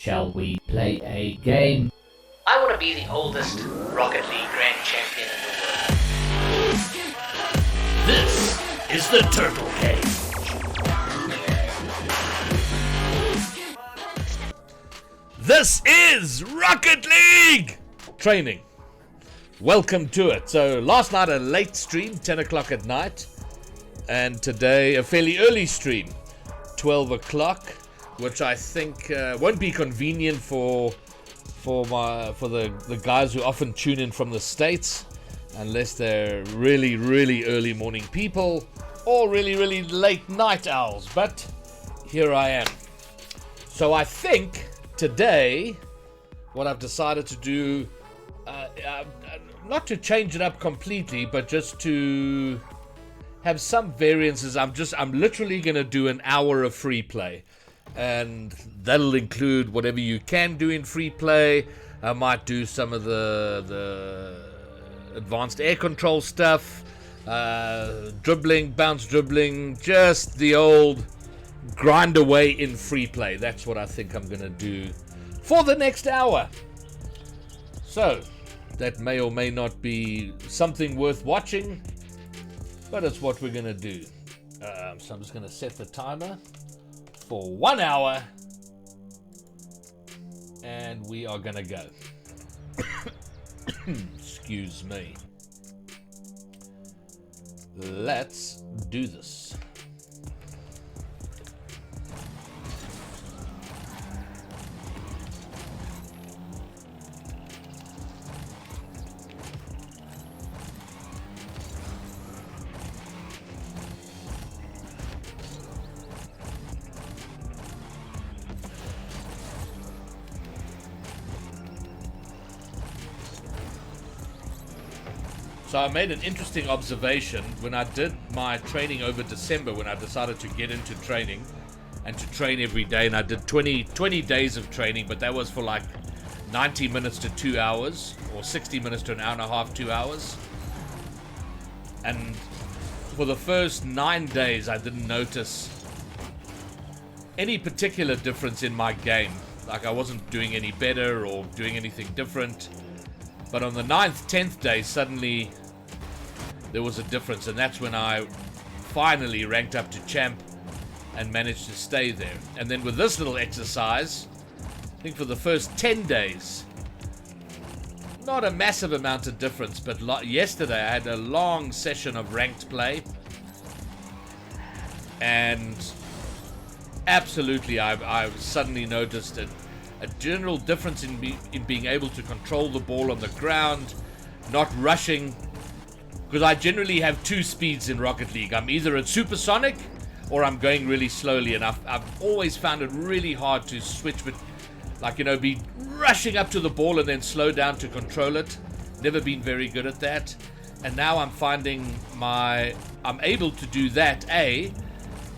Shall we play a game? I want to be the oldest Rocket League Grand Champion in the world. This is the Turtle Cage. This is Rocket League training. Welcome to it. So last night a late stream, 10 o'clock at night. And today a fairly early stream, 12 o'clock. Which I think won't be convenient for the guys who often tune in from the States, unless they're really, really early morning people or really, really late night owls. But here I am. So I think today what I've decided to do, not to change it up completely, but just to have some variances. I'm literally going to do an hour of free play. And that'll include whatever you can do in free play. I might do some of the advanced air control stuff, dribbling, bounce dribbling, just the old grind away in free play. That's what I think I'm going to do for the next hour. So that may or may not be something worth watching, but it's what we're going to do. So I'm just going to set the timer for 1 hour, and we are gonna go. Excuse me. Let's do this. So I made an interesting observation when I did my training over December, when I decided to get into training and to train every day, and I did 20 days of training, but that was for like 90 minutes to 2 hours, or 60 minutes to an hour and a half, 2 hours. And for the first 9 days, I didn't notice any particular difference in my game. Like I wasn't doing any better or doing anything different. But on the 9th, 10th day, suddenly there was a difference, and that's when I finally ranked up to champ and managed to stay there. And then with this little exercise, I think for the first 10 days, not a massive amount of difference, but yesterday I had a long session of ranked play. And absolutely, I've suddenly noticed a general difference in being able to control the ball on the ground, not rushing. Because I generally have two speeds in Rocket League. I'm either at supersonic or I'm going really slowly, and I've always found it really hard to switch, but be rushing up to the ball and then slow down to control it. Never been very good at that. And now I'm finding I'm able to do that, A,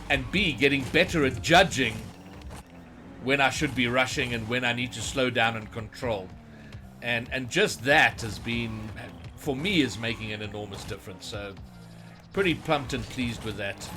and B, getting better at judging when I should be rushing and when I need to slow down and control. And just that has been, for me, is making an enormous difference. So pretty pumped and pleased with that.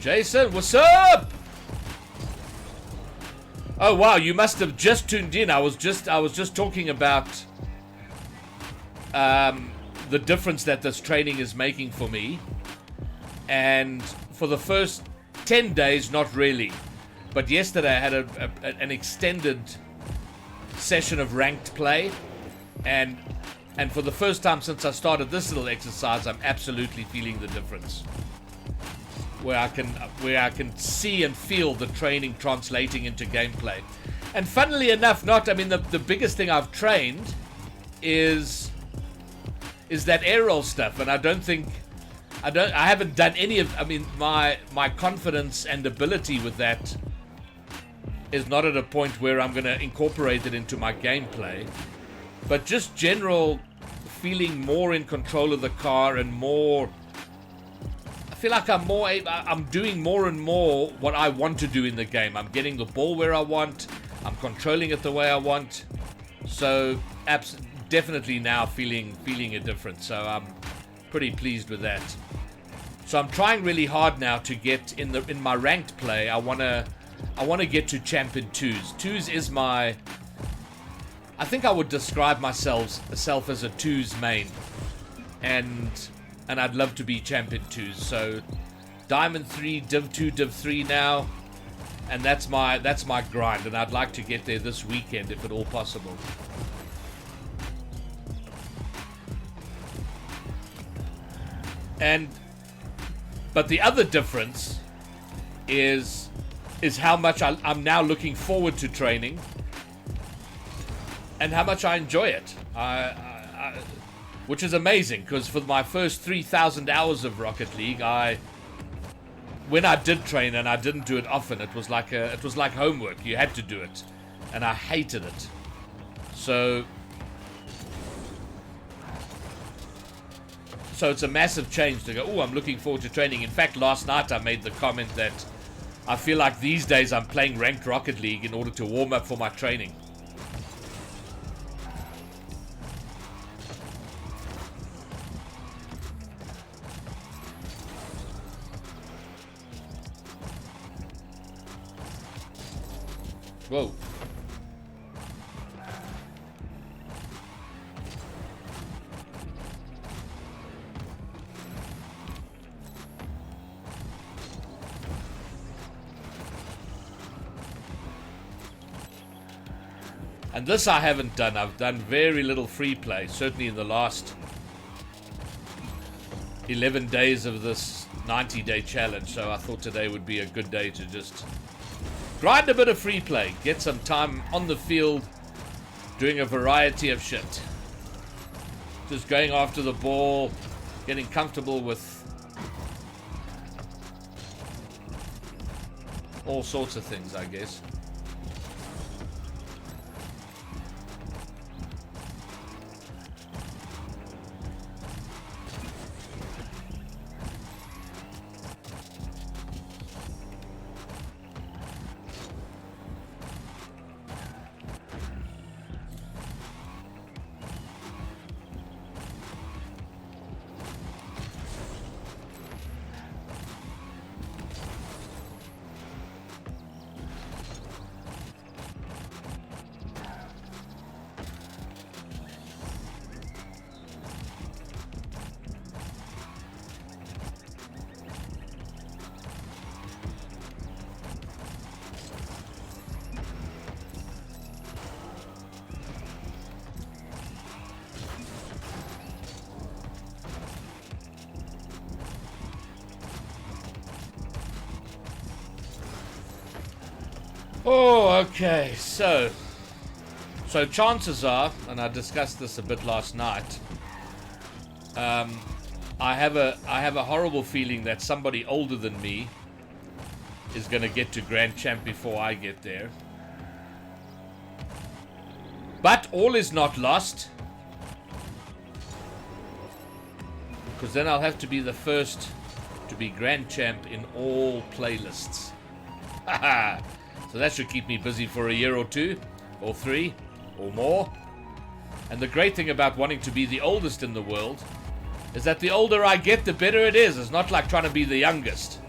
Jason, what's up? Oh wow, you must have just tuned in. I was just talking about the difference that this training is making for me. And for the first 10 days, not really. But yesterday I had an extended session of ranked play, and for the first time since I started this little exercise, I'm absolutely feeling the difference. Where I can see and feel the training translating into gameplay. And funnily enough, the biggest thing I've trained is that air roll stuff, and I haven't done any of, my confidence and ability with that is not at a point where I'm going to incorporate it into my gameplay, but just general feeling more in control of the car and more, I feel like I'm doing more and more what I want to do in the game. I'm getting the ball where I want, I'm controlling it the way I want, so definitely now feeling a difference. So I'm pretty pleased with that. So I'm trying really hard now to get in my ranked play. I want to get to champion 2s. 2s is my, I think I would describe myself as a 2s main, and I'd love to be champion 2s. So Diamond 3, Div 2, Div 3 now, and that's my grind, and I'd like to get there this weekend if at all possible. But the other difference is how much I'm now looking forward to training and how much I enjoy it. Which is amazing, because for my first 3,000 hours of Rocket League, when I did train, and I didn't do it often, it was like homework. You had to do it, and I hated it. So it's a massive change to go, oh, I'm looking forward to training. In fact, last night I made the comment that I feel like these days I'm playing ranked Rocket League in order to warm up for my training. Whoa. And this I haven't done. I've done very little free play, certainly in the last 11 days of this 90-day challenge. So I thought today would be a good day to just grind a bit of free play, get some time on the field, doing a variety of shit. Just going after the ball, getting comfortable with all sorts of things, I guess. Oh, okay. So chances are, and I discussed this a bit last night. I have a horrible feeling that somebody older than me is going to get to Grand Champ before I get there. But all is not lost, because then I'll have to be the first to be Grand Champ in all playlists. So that should keep me busy for a year or two, or 3, or more. And the great thing about wanting to be the oldest in the world is that the older I get, the better it is. It's not like trying to be the youngest,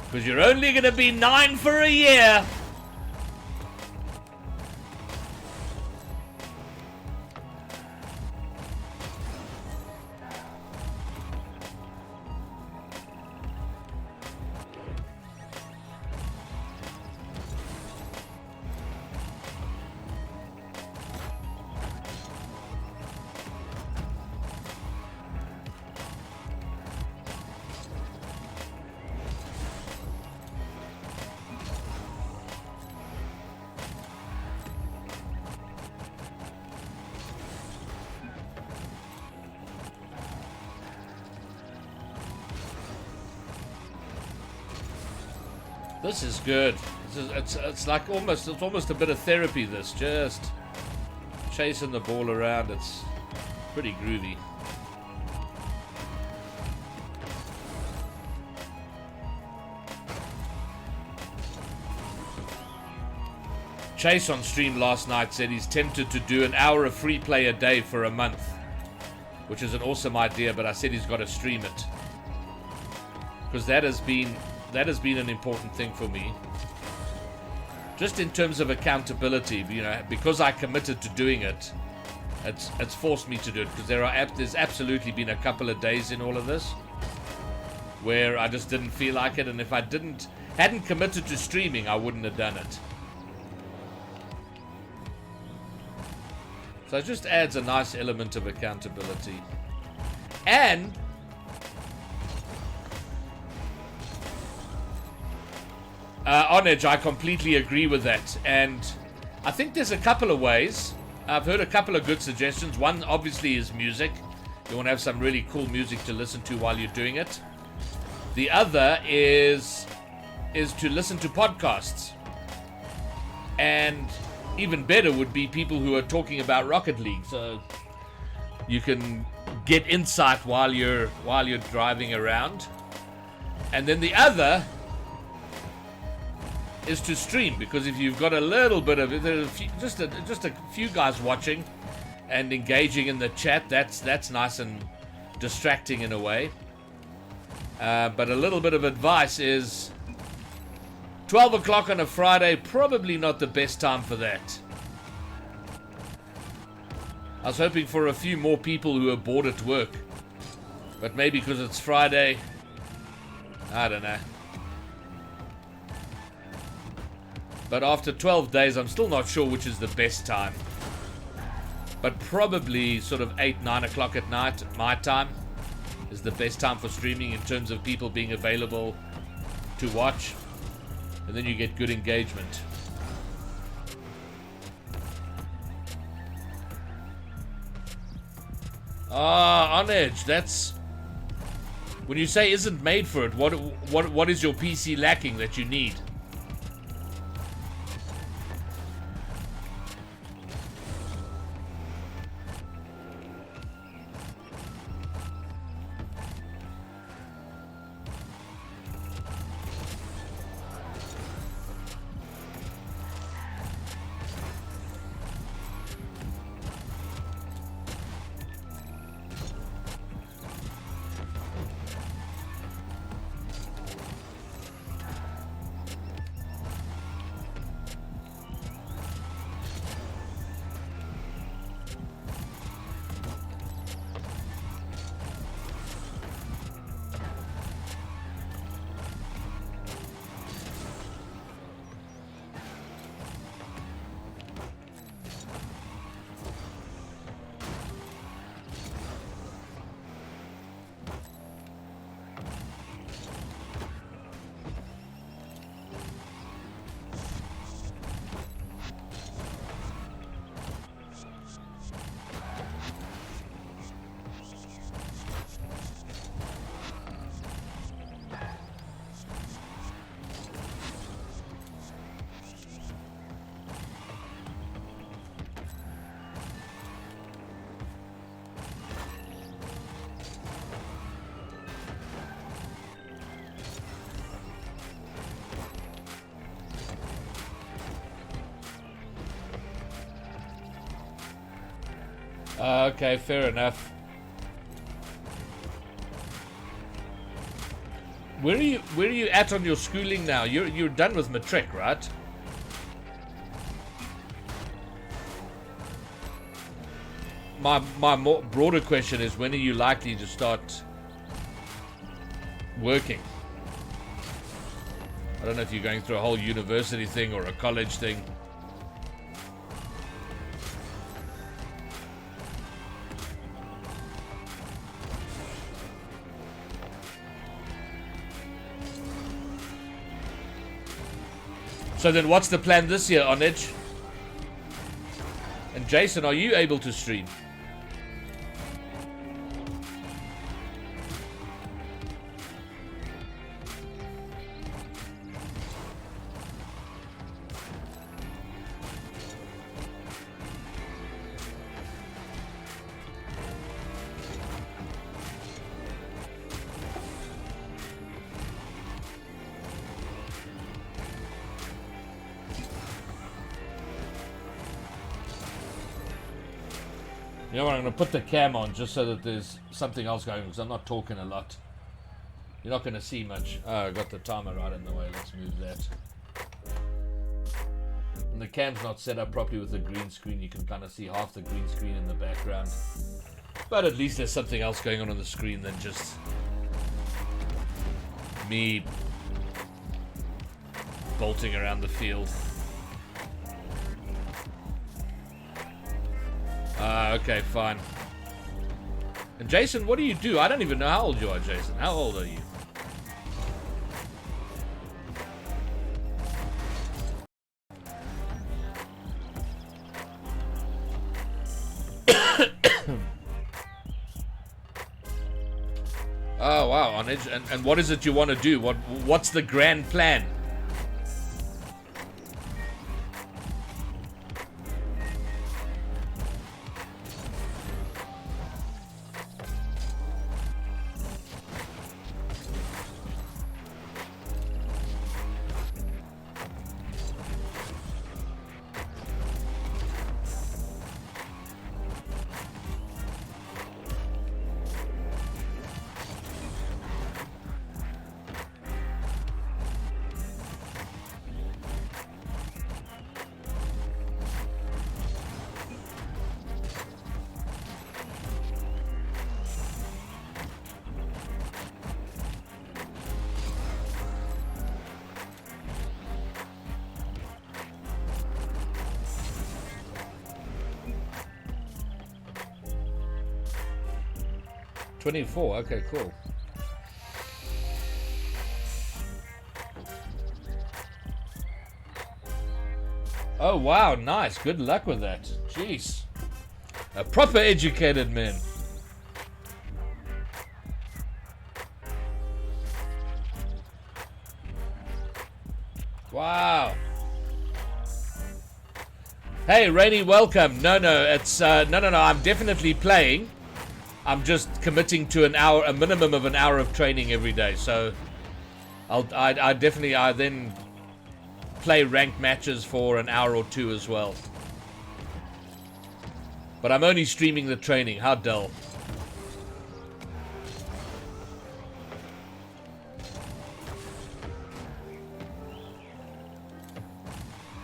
because you're only going to be 9 for a year. This is good. It's like almost a bit of therapy. This just chasing the ball around. It's pretty groovy. Chase on stream last night said he's tempted to do an hour of free play a day for a month, which is an awesome idea, but I said he's got to stream it, because that has been an important thing for me, just in terms of accountability. You know, because I committed to doing it, it's forced me to do it, because there's absolutely been a couple of days in all of this where I just didn't feel like it, and if I hadn't committed to streaming, I wouldn't have done it. So it just adds a nice element of accountability. And on Edge, I completely agree with that. And I think there's a couple of ways. I've heard a couple of good suggestions. One, obviously, is music. You want to have some really cool music to listen to while you're doing it. The other is to listen to podcasts. And even better would be people who are talking about Rocket League, so you can get insight while you're driving around. And then the other is to stream, because if you've got a little bit of it, just a few guys watching and engaging in the chat, that's nice and distracting in a way. But a little bit of advice is 12 o'clock on a Friday, probably not the best time for that. I was hoping for a few more people who are bored at work, but maybe because it's Friday, I don't know. But after 12 days, I'm still not sure which is the best time. But probably sort of 8, 9 o'clock at night, my time, is the best time for streaming in terms of people being available to watch. And then you get good engagement. On Edge, that's... When you say isn't made for it, what is your PC lacking that you need? Okay, fair enough. Where are you at on your schooling now? You're done with matric, right? My more broader question is, when are you likely to start working? I don't know if you're going through a whole university thing or a college thing. So then what's the plan this year, On Edge? And Jason, are you able to stream? You know what, I'm going to put the cam on just so that there's something else going, because I'm not talking a lot. You're not going to see much. Oh, I got the timer right in the way. Let's move that. And the cam's not set up properly with the green screen. You can kind of see half the green screen in the background. But at least there's something else going on the screen than just me bolting around the field. Okay, fine. And Jason, what do you do? I don't even know how old you are, Jason. How old are you? Oh, wow, on edge. And what is it you want to do? What's the grand plan? $24. Okay, cool. Oh, wow, nice. Good luck with that. Jeez. A proper educated man. Wow. Hey, Rainy, welcome. No, it's no. I'm definitely playing. I'm just committing to an hour, a minimum of an hour of training every day. So, I then play ranked matches for an hour or two as well. But I'm only streaming the training. How dull.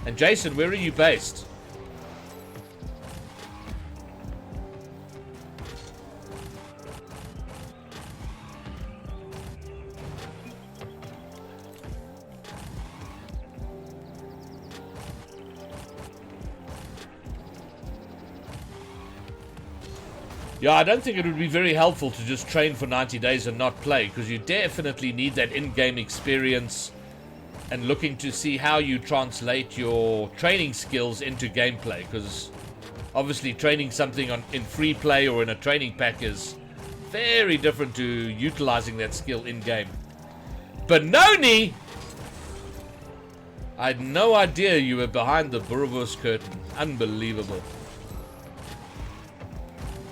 And Jason, where are you based? Yeah, I don't think it would be very helpful to just train for 90 days and not play, because you definitely need that in-game experience and looking to see how you translate your training skills into gameplay, because obviously training something in free play or in a training pack is very different to utilizing that skill in-game. Benoni! I had no idea you were behind the Boerewors curtain. Unbelievable.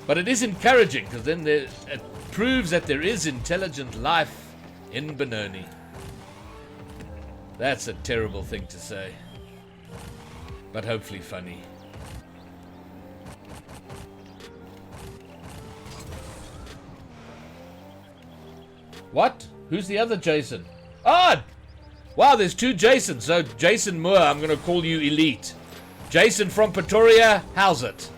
But it is encouraging, because then it proves that there is intelligent life in Benoni. That's a terrible thing to say, but hopefully funny. What? Who's the other Jason? Ah! Wow, there's two Jasons. So, Jason Moore, I'm going to call you Elite. Jason from Pretoria, how's it?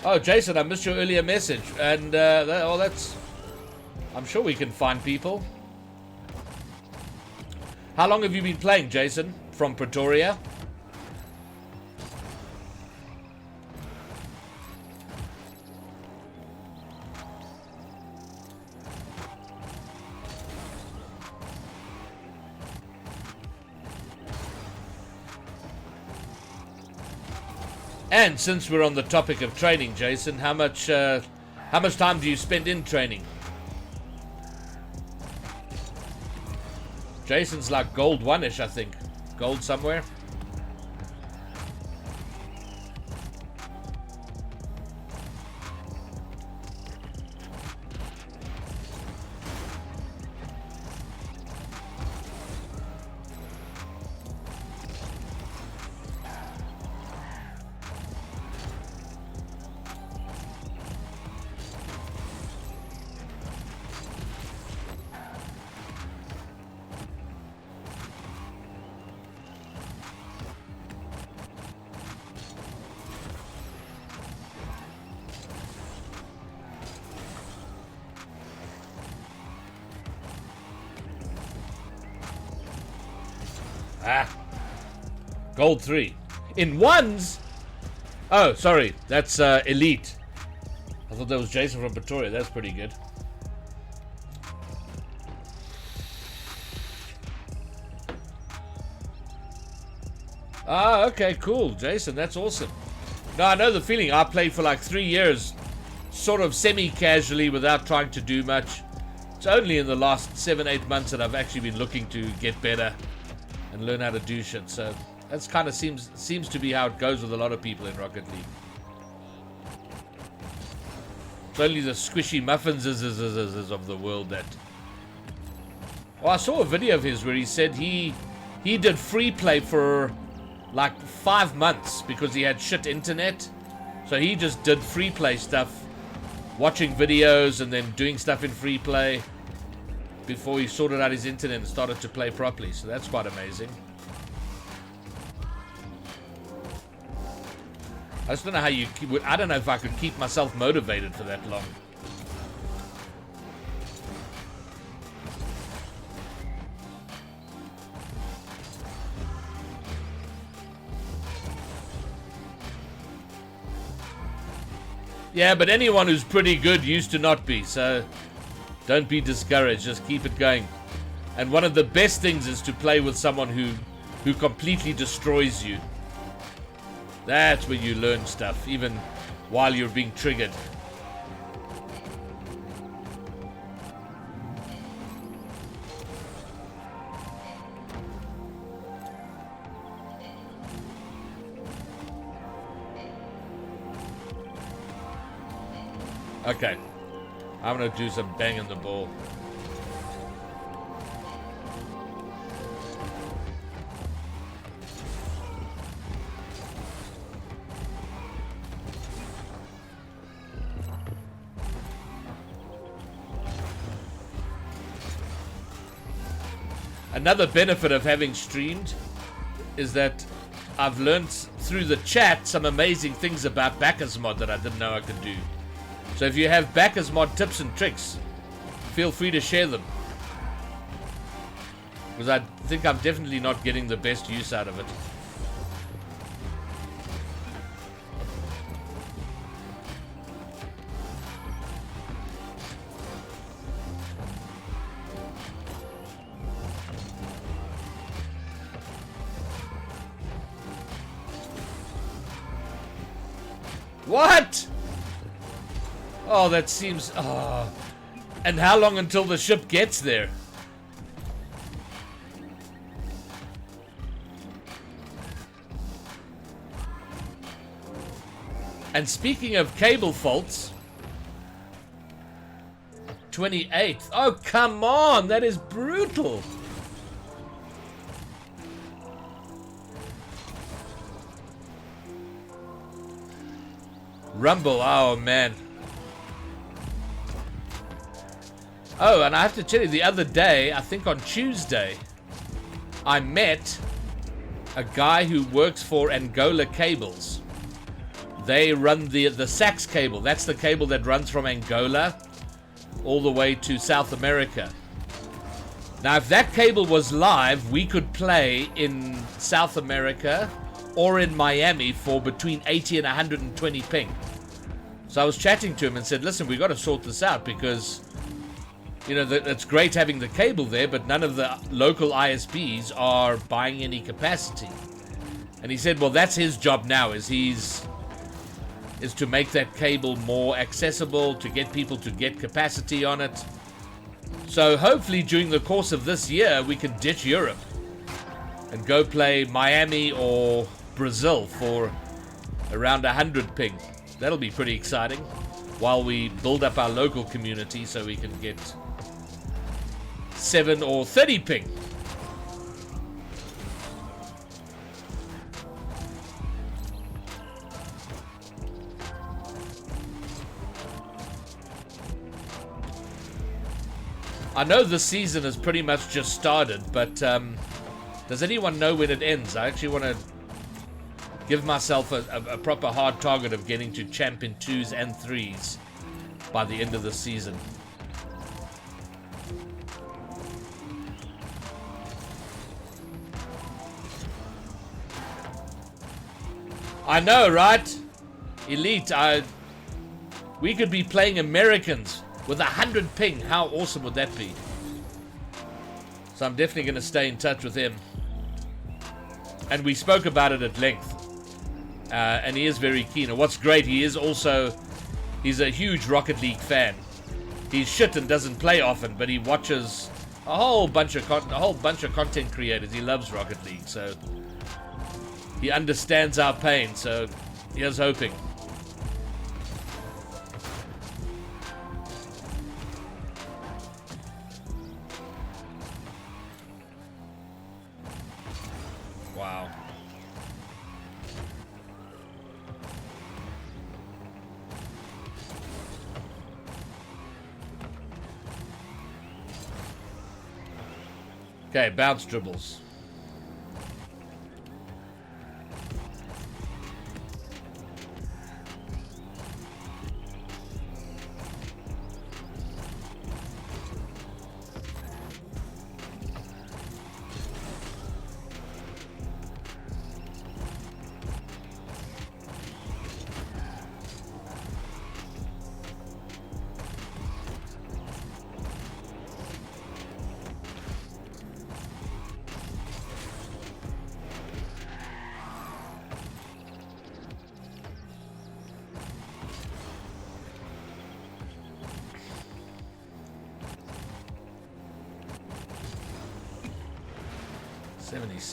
Oh, Jason, I missed your earlier message. And, that's... I'm sure we can find people. How long have you been playing, Jason, from Pretoria? And since we're on the topic of training, Jason, how much time do you spend in training? Jason's like gold 1-ish, I think. Gold somewhere. Gold 3. In ones? Oh, sorry. That's Elite. I thought that was Jason from Pretoria. That's pretty good. Ah, okay, cool. Jason, that's awesome. No, I know the feeling. I played for like 3 years, sort of semi-casually without trying to do much. It's only in the last 7-8 months that I've actually been looking to get better and learn how to do shit. So that's kind of seems to be how it goes with a lot of people in Rocket League. It's only the squishy muffins of the world that... Well, I saw a video of his where he said he did free play for like 5 months because he had shit internet. So he just did free play stuff, watching videos and then doing stuff in free play before he sorted out his internet and started to play properly. So that's quite amazing. I just don't know how you keep... I don't know if I could keep myself motivated for that long. Yeah, but anyone who's pretty good used to not be, so don't be discouraged. Just keep it going. And one of the best things is to play with someone who completely destroys you. That's where you learn stuff, even while you're being triggered. Okay. I'm gonna do some banging the ball. Another benefit of having streamed is that I've learned through the chat some amazing things about Backers Mod that I didn't know I could do. So if you have Backers Mod tips and tricks, feel free to share them. Because I think I'm definitely not getting the best use out of it. What? Oh, that seems... Oh. And how long until the ship gets there? And speaking of cable faults, 28th. Oh, come on. That is brutal. Rumble. Oh, man. Oh, and I have to tell you, the other day, I think on Tuesday, I met a guy who works for Angola Cables. They run the SAX cable. That's the cable that runs from Angola all the way to South America. Now, if that cable was live, we could play in South America or in Miami for between 80 and 120 ping. So I was chatting to him and said, listen, we've got to sort this out because, you know, it's great having the cable there, but none of the local ISPs are buying any capacity. And he said, well, that's his job now, is to make that cable more accessible, to get people to get capacity on it. So hopefully during the course of this year, we can ditch Europe and go play Miami or Brazil for around 100 ping. That'll be pretty exciting while we build up our local community so we can get 7 or 30 ping. I know this season has pretty much just started, but does anyone know when it ends? I actually want to give myself a proper hard target of getting to champion 2s and 3s by the end of the season. I know, right? Elite, we could be playing Americans with 100 ping. How awesome would that be? So I'm definitely going to stay in touch with him. And we spoke about it at length. And he is very keen. And what's great, he's a huge Rocket League fan. He's shit and doesn't play often, but he watches a whole bunch of content creators. He loves Rocket League, so he understands our pain. So here's hoping. Wow. Okay, bounce dribbles.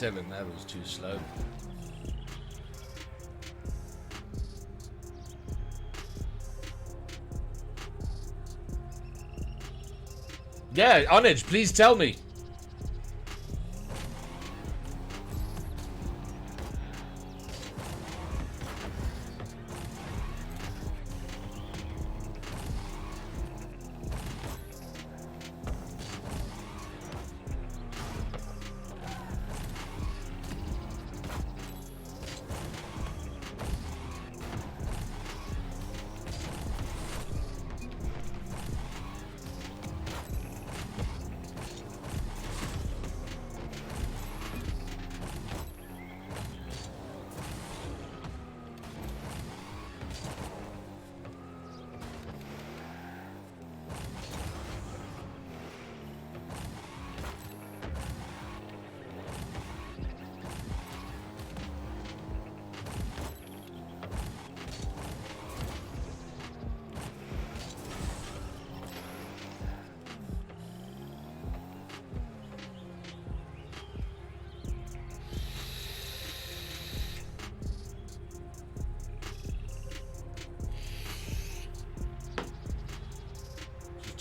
That was too slow. Yeah, Onage, please tell me.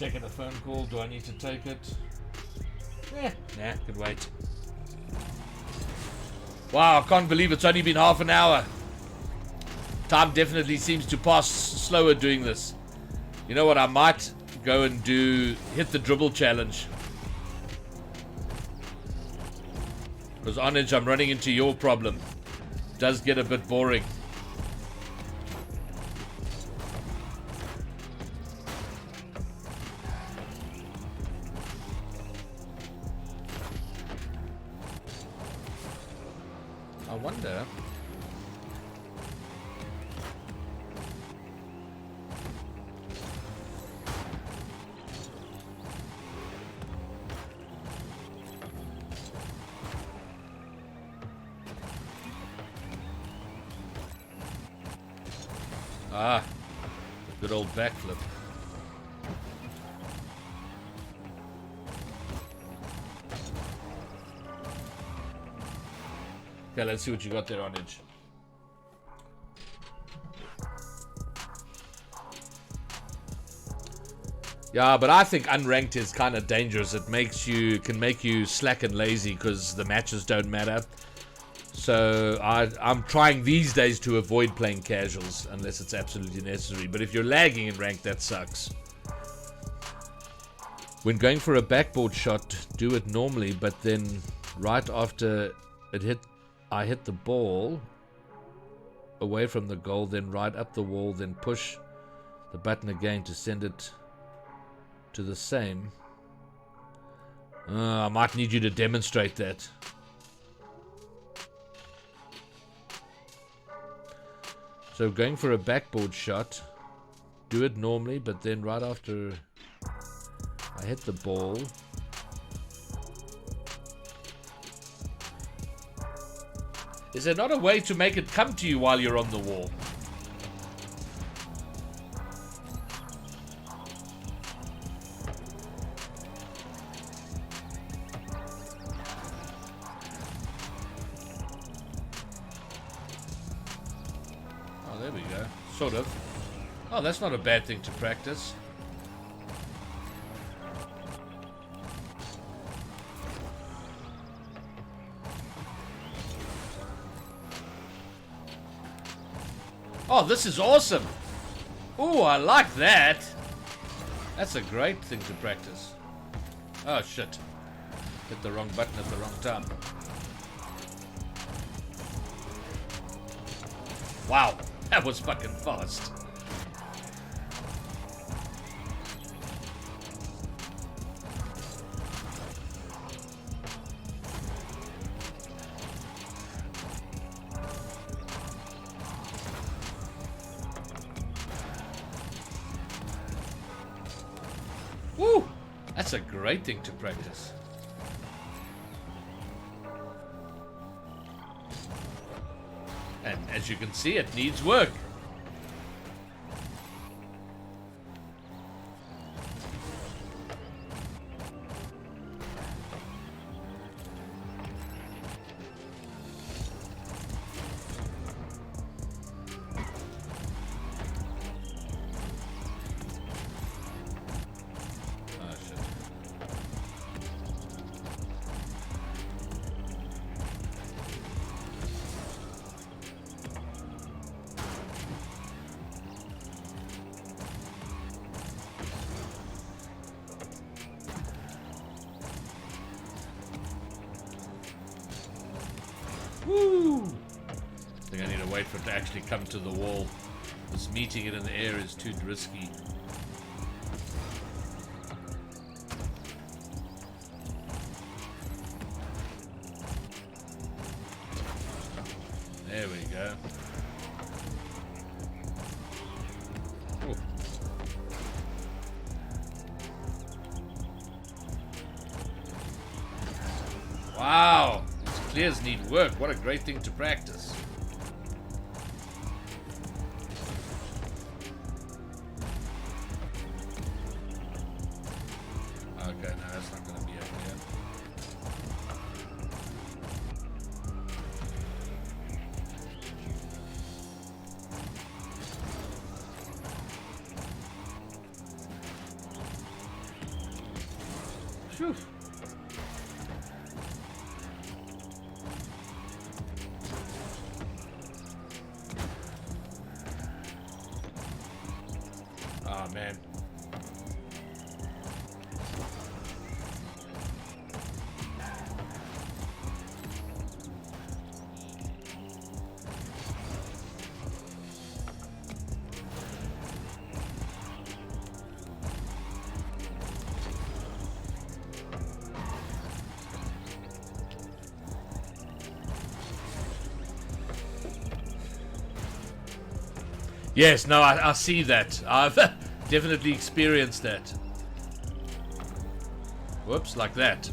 taking a phone call. Do I need to take it? Nah, could wait. Wow, I can't believe it's only been half an hour. Time definitely seems to pass slower doing this. You know what, I might go and hit the dribble challenge. Because Onage, I'm running into your problem. It does get a bit boring. I wonder. Ah, good old backflip. Okay, let's see what you got there, Onage. Yeah, but I think unranked is kind of dangerous. It can make you slack and lazy because the matches don't matter. So I'm trying these days to avoid playing casuals unless it's absolutely necessary. But if you're lagging in ranked, that sucks. When going for a backboard shot, do it normally, but then right after I hit the ball away from the goal, then right up the wall, then push the button again to send it to the same. I might need you to demonstrate that. So going for a backboard shot, do it normally, but then right after I hit the ball, is there not a way to make it come to you while you're on the wall? There we go. Sort of. Oh, that's not a bad thing to practice. Oh, this is awesome. Ooh, I like that. That's a great thing to practice. Oh, shit. Hit the wrong button at the wrong time. Wow. That was fucking fast. Woo! That's a great thing to practice. And as you can see, it needs work. Oh, shit. Woo! I think I need to wait for it to actually come to the wall. This meeting it in the air is too risky. There we go. Ooh. Wow! These clears need work. What a great thing to practice. Okay, no, that's not going to be a clear. Phew. Oh man. Yes, no, I see that. I've definitely experienced that. Whoops, like that.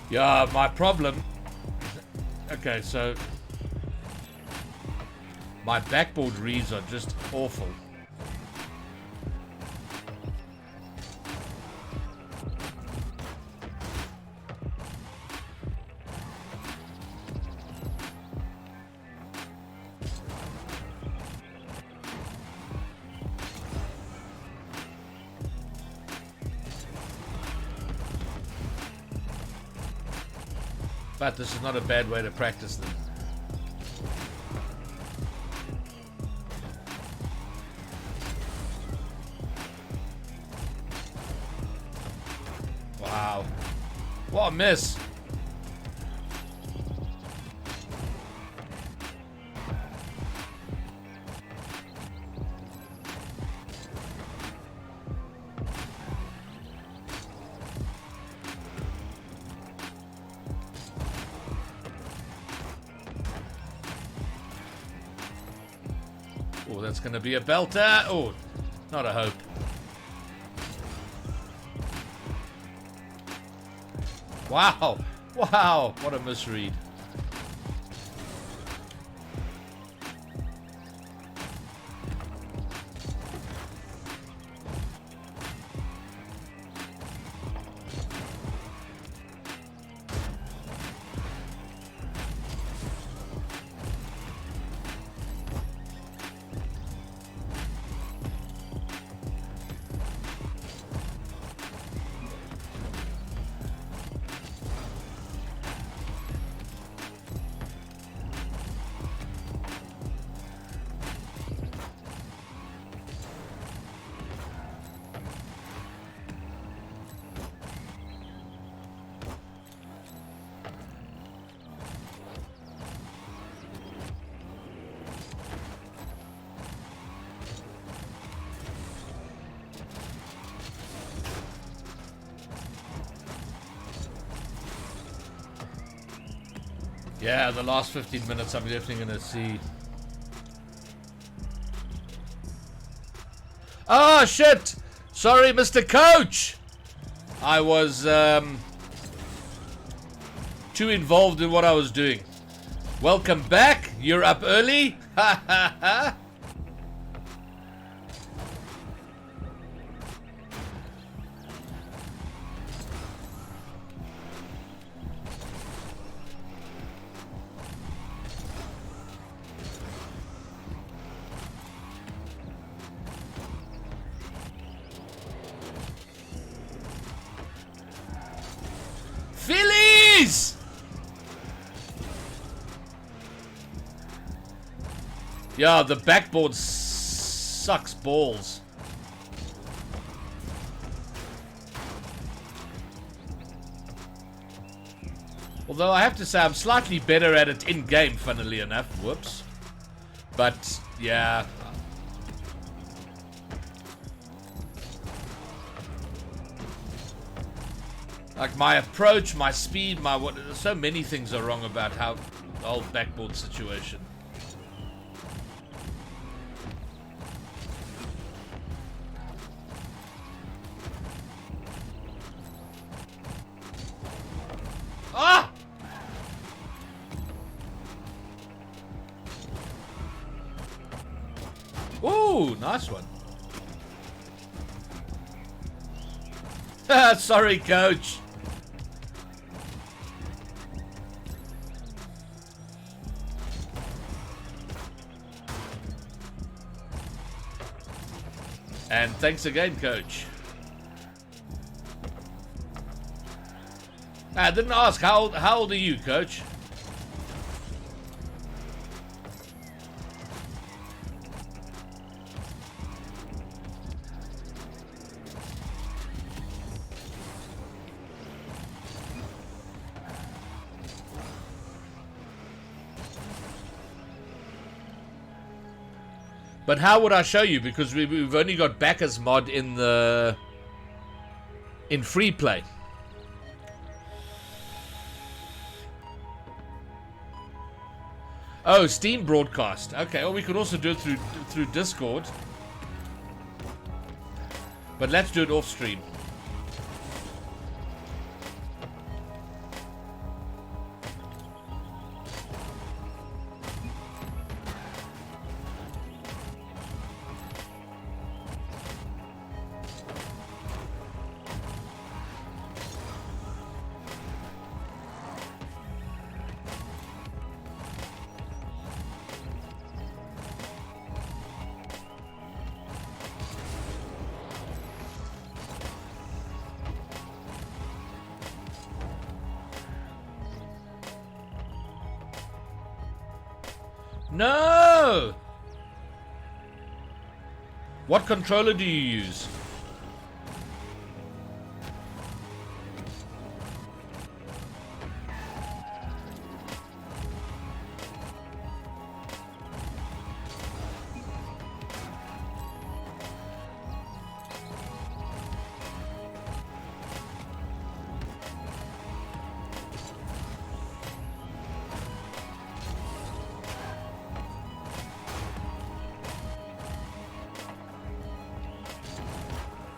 Yeah, my problem... Okay, so... My backboard reads are just awful. But this is not a bad way to practice them. Wow. What a miss. Oh, that's going to be a belter. Oh, not a hope. Wow. Wow. What a misread. Yeah, the last 15 minutes I'm definitely going to see. Oh, shit! Sorry, Mr. Coach! I was too involved in what I was doing. Welcome back. You're up early. Ha ha ha. Phillies! Yeah, the backboard sucks balls. Although I have to say I'm slightly better at it in-game, funnily enough. Whoops. But, yeah. Like my approach, my speed, my what. So many things are wrong about how the whole backboard situation. Ah! Ooh, nice one. Sorry, coach. And thanks again, coach. I didn't ask, how old are you, coach? But how would I show you? Because we've only got backers mod in free play. Oh, Steam broadcast. Okay, or we could also do it through Discord. But let's do it off stream. No! What controller do you use?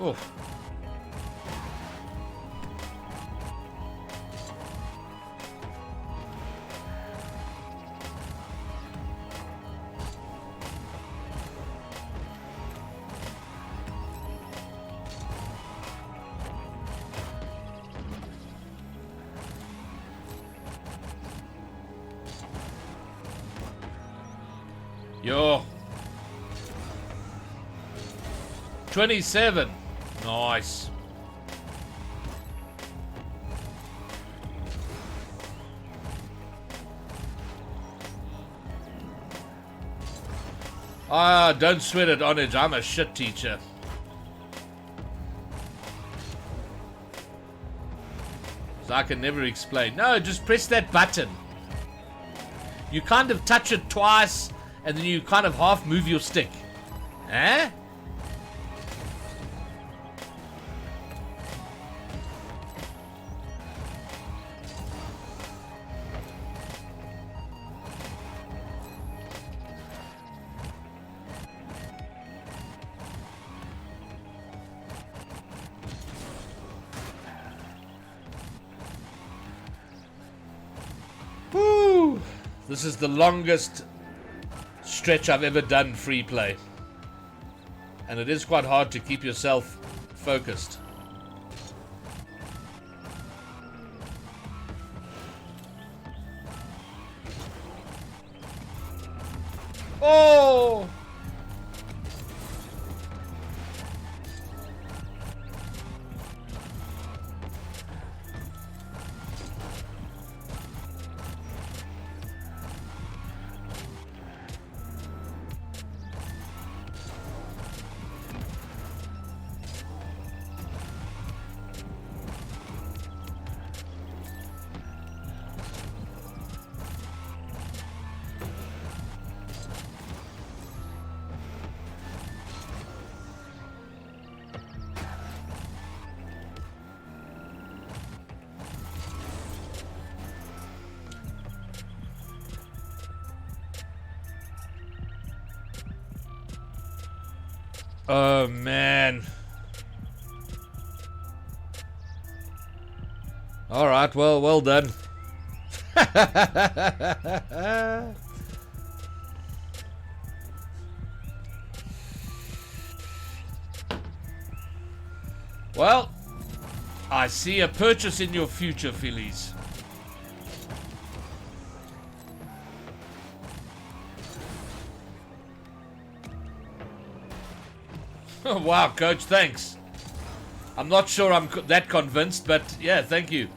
Oof. Yo. 27. Nice. Ah, don't sweat it, Onage. I'm a shit teacher. So I can never explain. No, just press that button. You kind of touch it twice, and then you kind of half move your stick. Eh? Woo! This is the longest stretch I've ever done free play. And it is quite hard to keep yourself focused. Oh! Oh, man. All right, well done. Well, I see a purchase in your future, Phillies. Wow, coach, thanks. I'm not sure I'm that convinced, but yeah, thank you.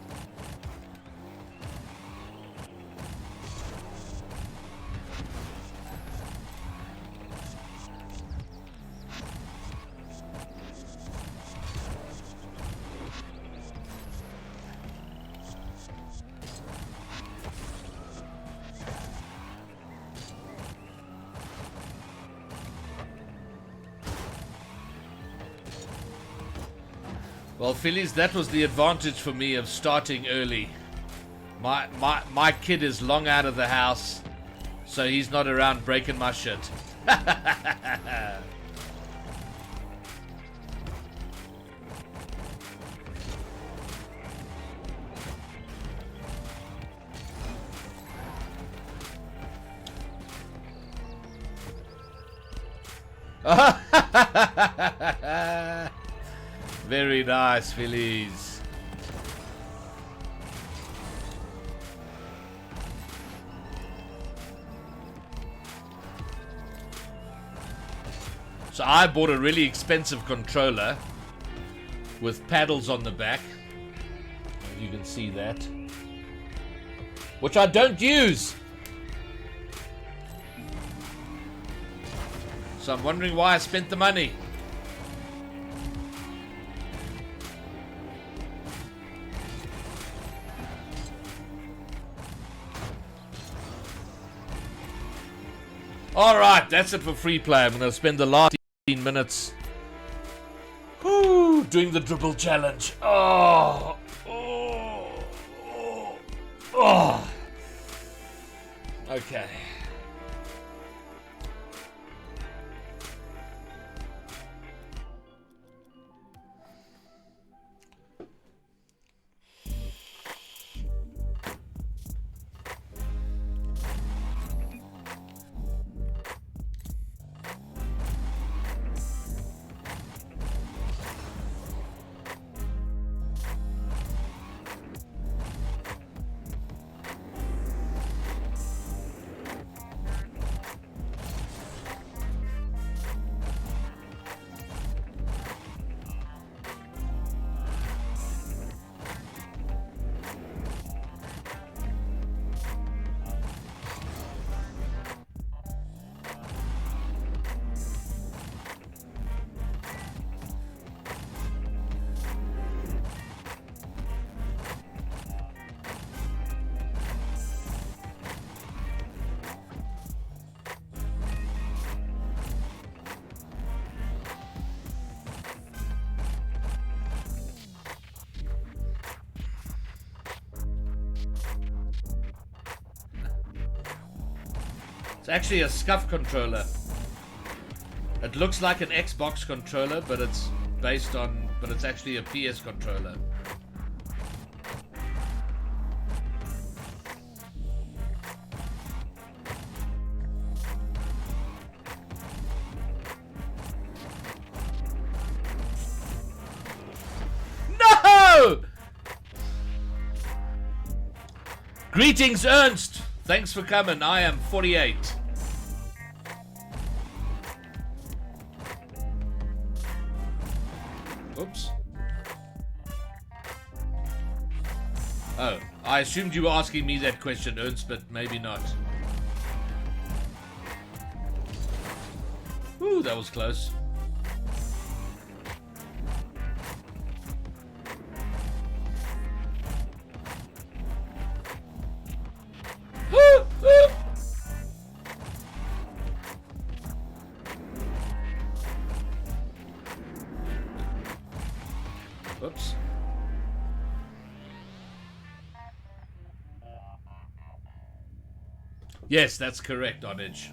Well, Phillies, that was the advantage for me of starting early. My kid is long out of the house, so he's not around breaking my shit. Very nice, Phillies. So I bought a really expensive controller with paddles on the back. You can see that. Which I don't use. So I'm wondering why I spent the money. Alright, that's it for free play. I'm going to spend the last 15 minutes doing the dribble challenge. Oh. Okay. It's actually a SCUF controller. It looks like an Xbox controller, but it's actually a PS controller. No! Greetings, Ernst. Thanks for coming. I am 48. Oops. Oh, I assumed you were asking me that question, Ernst, but maybe not. Ooh, that was close. Oops. Yes, that's correct, Onage.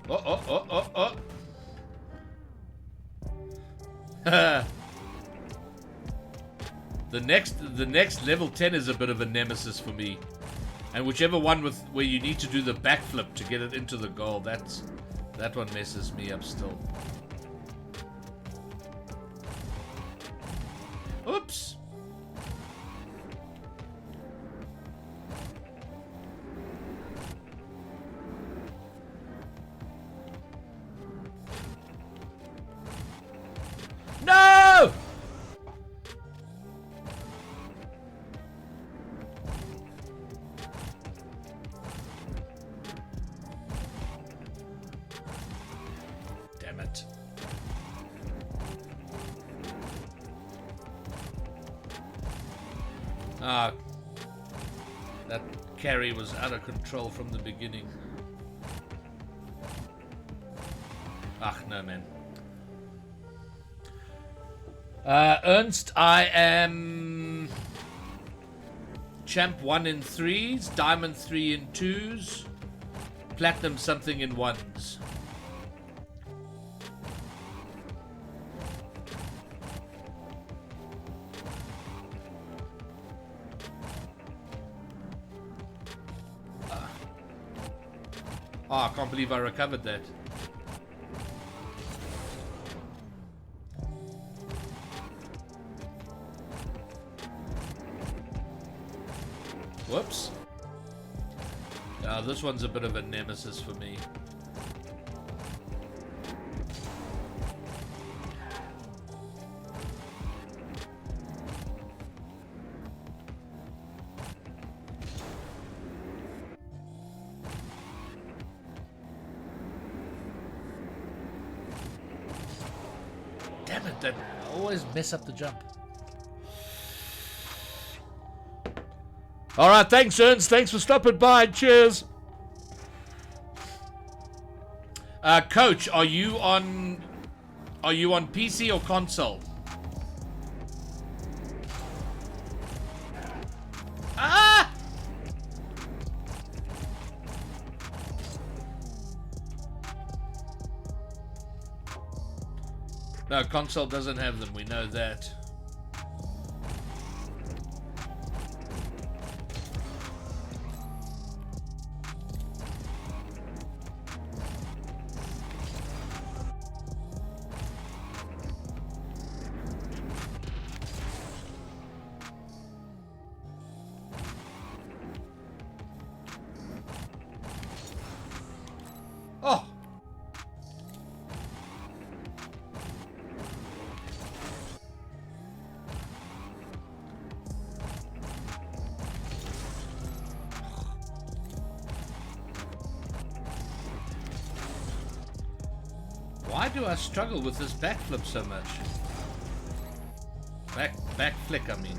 Oh. The next level 10 is a bit of a nemesis for me. And whichever one where you need to do the backflip to get it into the goal, that one messes me up still. Oops. No! Damn it. Ah, that carry was out of control from the beginning. Ah, no, man. Ernst, I am champ 1 in 3s, diamond 3 in 2s, platinum something in 1s. Oh, I can't believe I recovered that. Whoops. This one's a bit of a nemesis for me. Damn it, that I always mess up the jump. All right, thanks, Ernst. Thanks for stopping by. Cheers. Coach, are you on PC or console? Ah! No, console doesn't have them. We know that. Oh! Why do I struggle with this backflip so much? Back flick, I mean.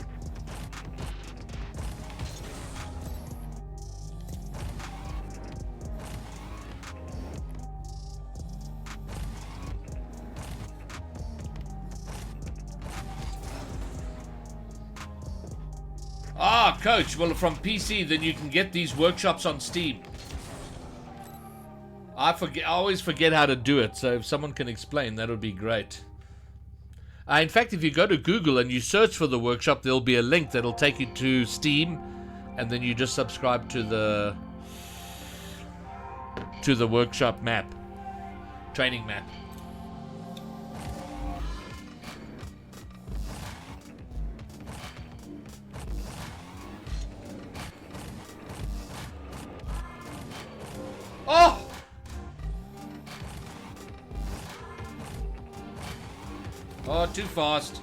Ah, Coach, well, from PC, then you can get these workshops on Steam. I always forget how to do it, so if someone can explain, that would be great. In fact, if you go to Google and you search for the workshop, there'll be a link that'll take you to Steam, and then you just subscribe to the workshop map, training map. Oh! Oh, too fast.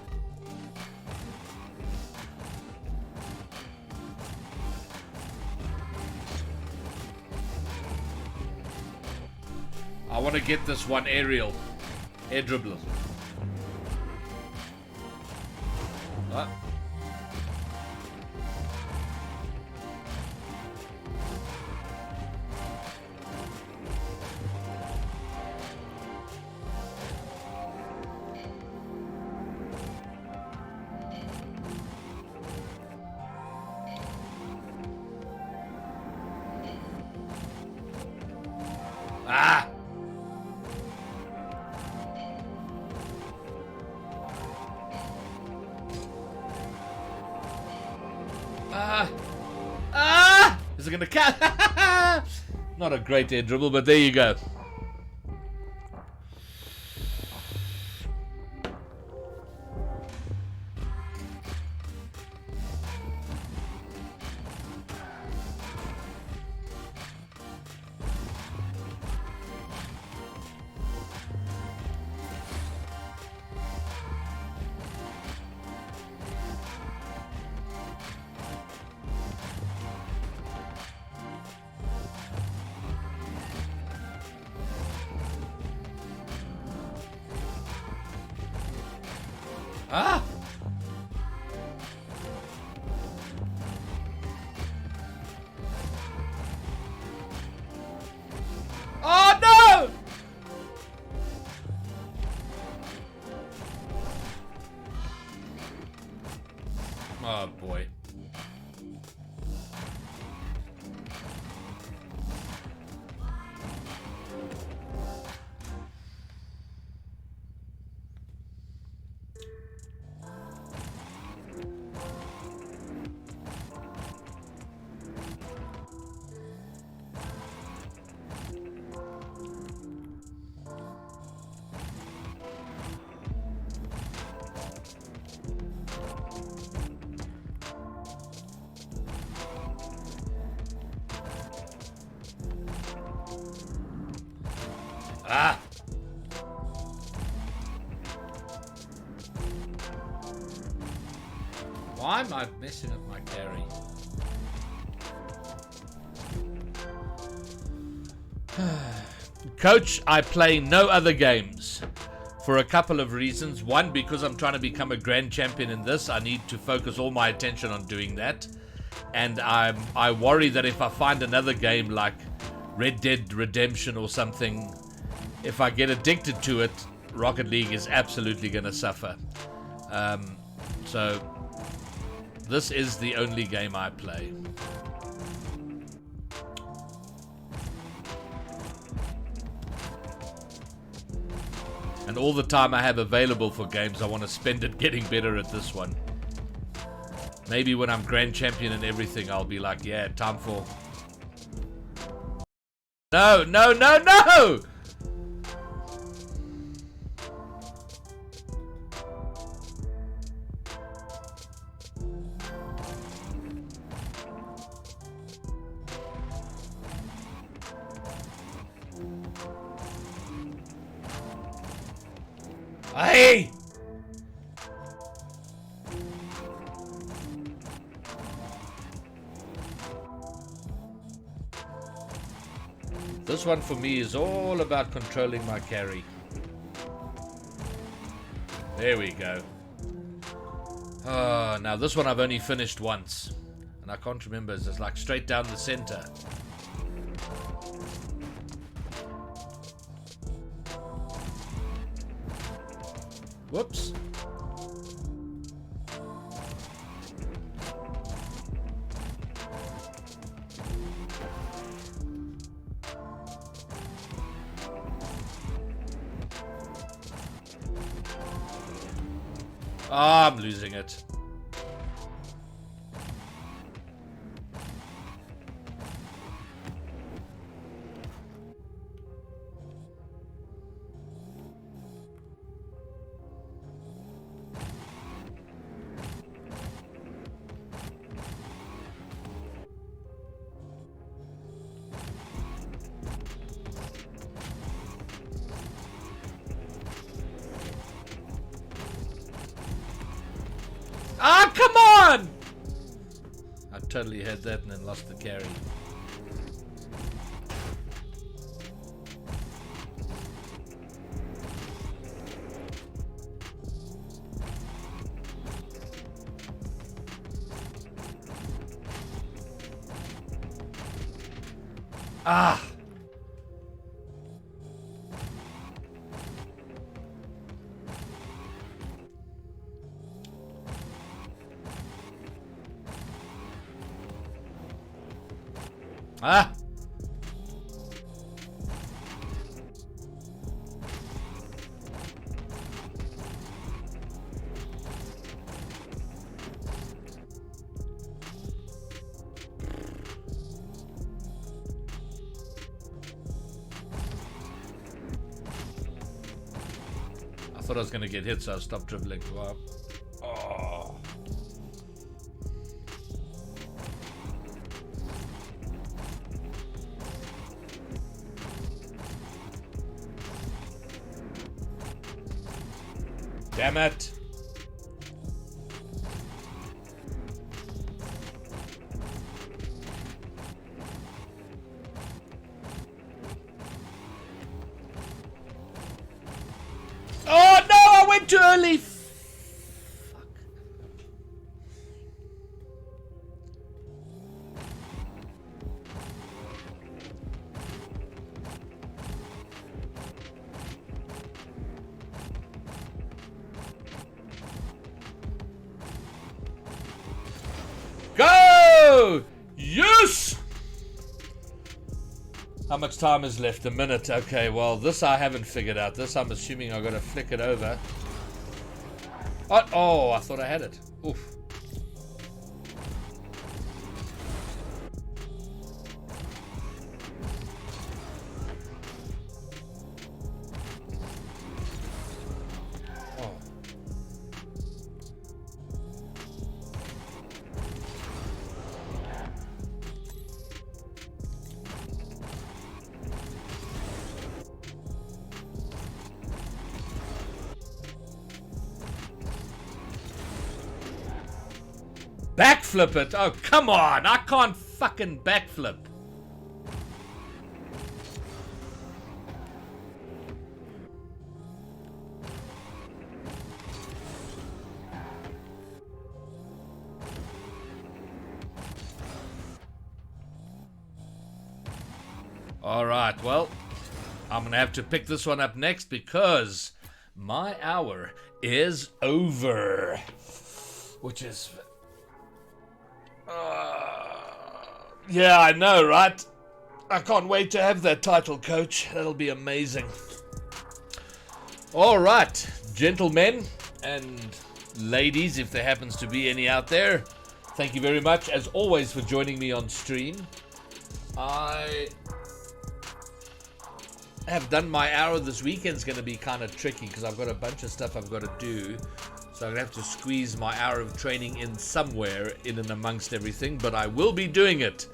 I want to get this one aerial. Air dribbler. What? Ah! Ah! Is it going to catch? Not a great air dribble, but there you go. Ah! Oh no! Oh boy. Ah! Why am I messing with my carry? Coach, I play no other games for a couple of reasons. One, because I'm trying to become a grand champion in this. I need to focus all my attention on doing that. And I worry that if I find another game like Red Dead Redemption or something, if I get addicted to it, Rocket League is absolutely going to suffer. So this is the only game I play. And all the time I have available for games, I want to spend it getting better at this one. Maybe when I'm grand champion and everything, I'll be like, yeah, time for... No, no, no, no! Hey! This one for me is all about controlling my carry. There we go. Now this one I've only finished once. And I can't remember, it's just like straight down the center. Whoops. Ah, I'm losing it. Ah, come on! I totally had that and then lost the carry. Ah! Ah! thought I was going to get hit, so I stopped dribbling. Wow. Oh. Damn it. Oh no, I went too early. Fuck. Go! Yes! How much time is left? A minute. Okay, well, this I haven't figured out. This I'm assuming I've got to flick it over. Oh, I thought I had it. Oof. Oh. Backflip it. Oh, come on. I can't fucking backflip. All right. Well, I'm going to have to pick this one up next because my hour is over. Which is... yeah, I know, right? I can't wait to have that title, coach. That'll be amazing. All right, gentlemen and ladies, if there happens to be any out there, thank you very much, as always, for joining me on stream. I have done my hour this weekend. It's going to be kind of tricky because I've got a bunch of stuff I've got to do. So I'm going to have to squeeze my hour of training in somewhere in and amongst everything. But I will be doing it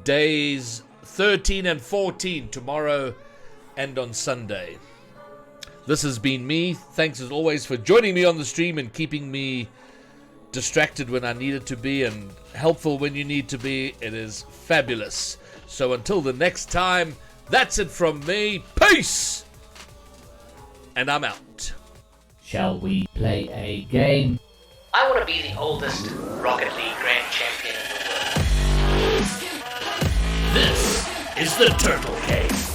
days 13 and 14, tomorrow and on Sunday. This has been me. Thanks as always for joining me on the stream and keeping me distracted when I needed to be and helpful when you need to be. It is fabulous. So until the next time, that's it from me. Peace! And I'm out. Shall we play a game? I want to be the oldest Rocket League Grand Champion in the world. This is the Turtle Cave.